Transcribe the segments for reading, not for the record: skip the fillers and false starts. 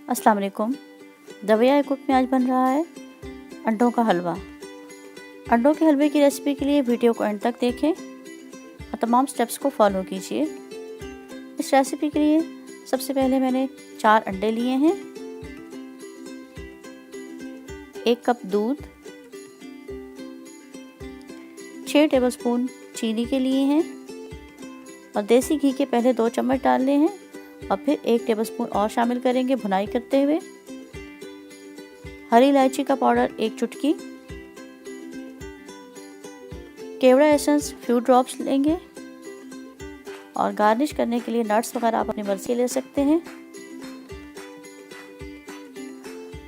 अस्सलाम वालेकुम। दविया कुक में आज बन रहा है अंडों का हलवा। अंडों के हलवे की रेसिपी के लिए वीडियो को एंड तक देखें और तमाम स्टेप्स को फॉलो कीजिए। इस रेसिपी के लिए सबसे पहले मैंने 4 अंडे लिए हैं, 1 कप दूध, 6 टेबलस्पून चीनी के लिए हैं और देसी घी के पहले 2 चम्मच डालने हैं और फिर 1 टेबलस्पून और शामिल करेंगे भुनाई करते हुए। हरी इलायची का पाउडर 1 चुटकी, केवड़ा एसेंस फ्यू ड्रॉप्स लेंगे और गार्निश करने के लिए नट्स वगैरह आप अपनी मर्जी ले सकते हैं।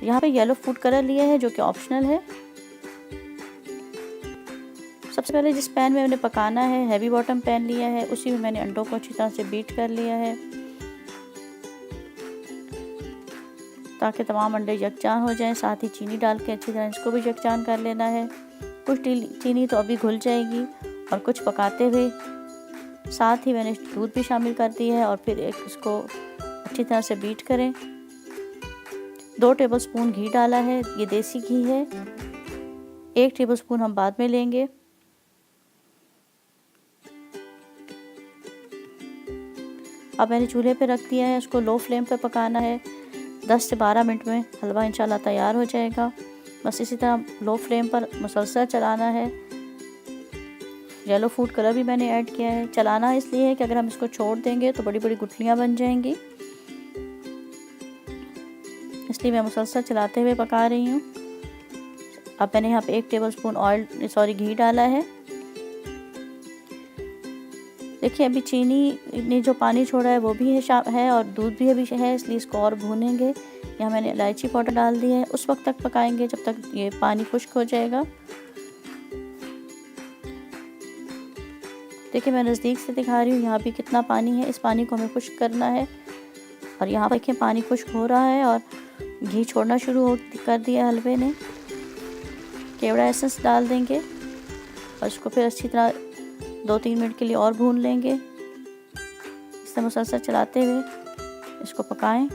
यहाँ पे येलो फूड कलर लिया है जो कि ऑप्शनल है। सबसे पहले जिस पैन में मैंने पकाना है, हैवी बॉटम पैन लिया है, उसी में मैंने अंडों को अच्छी तरह से बीट कर लिया है ताकि तमाम अंडे यकजान हो जाएं। साथ ही चीनी डाल के अच्छी तरह इसको भी यकजान कर लेना है। कुछ चीनी तो अभी घुल जाएगी और कुछ पकाते हुए साथ ही मैंने दूध भी शामिल कर दिया है और फिर इसको अच्छी तरह से बीट करें। 2 टेबलस्पून घी डाला है, ये देसी घी है। 1 टेबलस्पून हम बाद में लेंगे। अब मैंने चूल्हे पे रख दिया है, इसको लो फ्लेम पे पकाना है। 10 से 12 मिनट में हलवा इंशाल्लाह तैयार हो जाएगा। बस इसी तरह लो फ्लेम पर मुसलसल चलाना है। येलो फूड कलर भी मैंने ऐड किया है। चलाना इसलिए है कि अगर हम इसको छोड़ देंगे तो बड़ी बड़ी गुठलियाँ बन जाएंगी, इसलिए मैं मुसलसल चलाते हुए पका रही हूँ। अब मैंने यहाँ पे 1 टेबलस्पून घी डाला है। देखिए अभी चीनी ने जो पानी छोड़ा है वो भी है और दूध भी अभी है, इसलिए इसको और भूनेंगे। यहाँ मैंने इलायची पाउडर डाल दिया है, उस वक्त तक पकाएंगे जब तक ये पानी खुश्क हो जाएगा। देखिए मैं नज़दीक से दिखा रही हूँ यहाँ भी कितना पानी है, इस पानी को हमें खुश्क करना है। और यहाँ पर देखिए पानी खुश्क हो रहा है और घी छोड़ना शुरू कर दिया हलवे ने। केवड़ा एसेंस डाल देंगे और इसको फिर अच्छी तरह 2-3 मिनट के लिए और भून लेंगे। इस तरह मुसलसल चलाते हुए इसको पकाएं।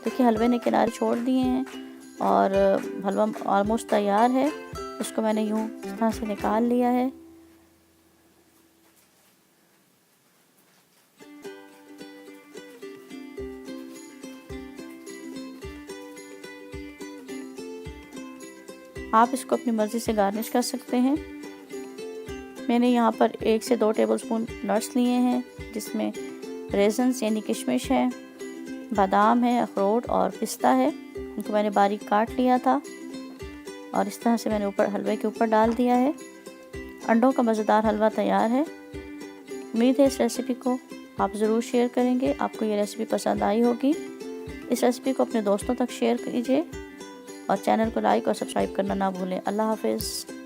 देखिए हलवे ने किनारे छोड़ दिए हैं और हलवा ऑलमोस्ट तैयार है। इसको मैंने यूं इस तरह से निकाल लिया है। आप इसको अपनी मर्ज़ी से गार्निश कर सकते हैं। मैंने यहाँ पर 1 से 2 टेबलस्पून नट्स लिए हैं, जिसमें रेजन्स यानी किशमिश है, बादाम है, अखरोट और पिस्ता है। इनको मैंने बारीक काट लिया था और इस तरह से मैंने हलवे के ऊपर डाल दिया है। अंडों का मज़ेदार हलवा तैयार है। उम्मीद है इस रेसिपी को आप ज़रूर शेयर करेंगे। आपको ये रेसिपी पसंद आई होगी। इस रेसिपी को अपने दोस्तों तक शेयर कीजिए और चैनल को लाइक और सब्सक्राइब करना ना भूलें। अल्लाह हाफ़िज़।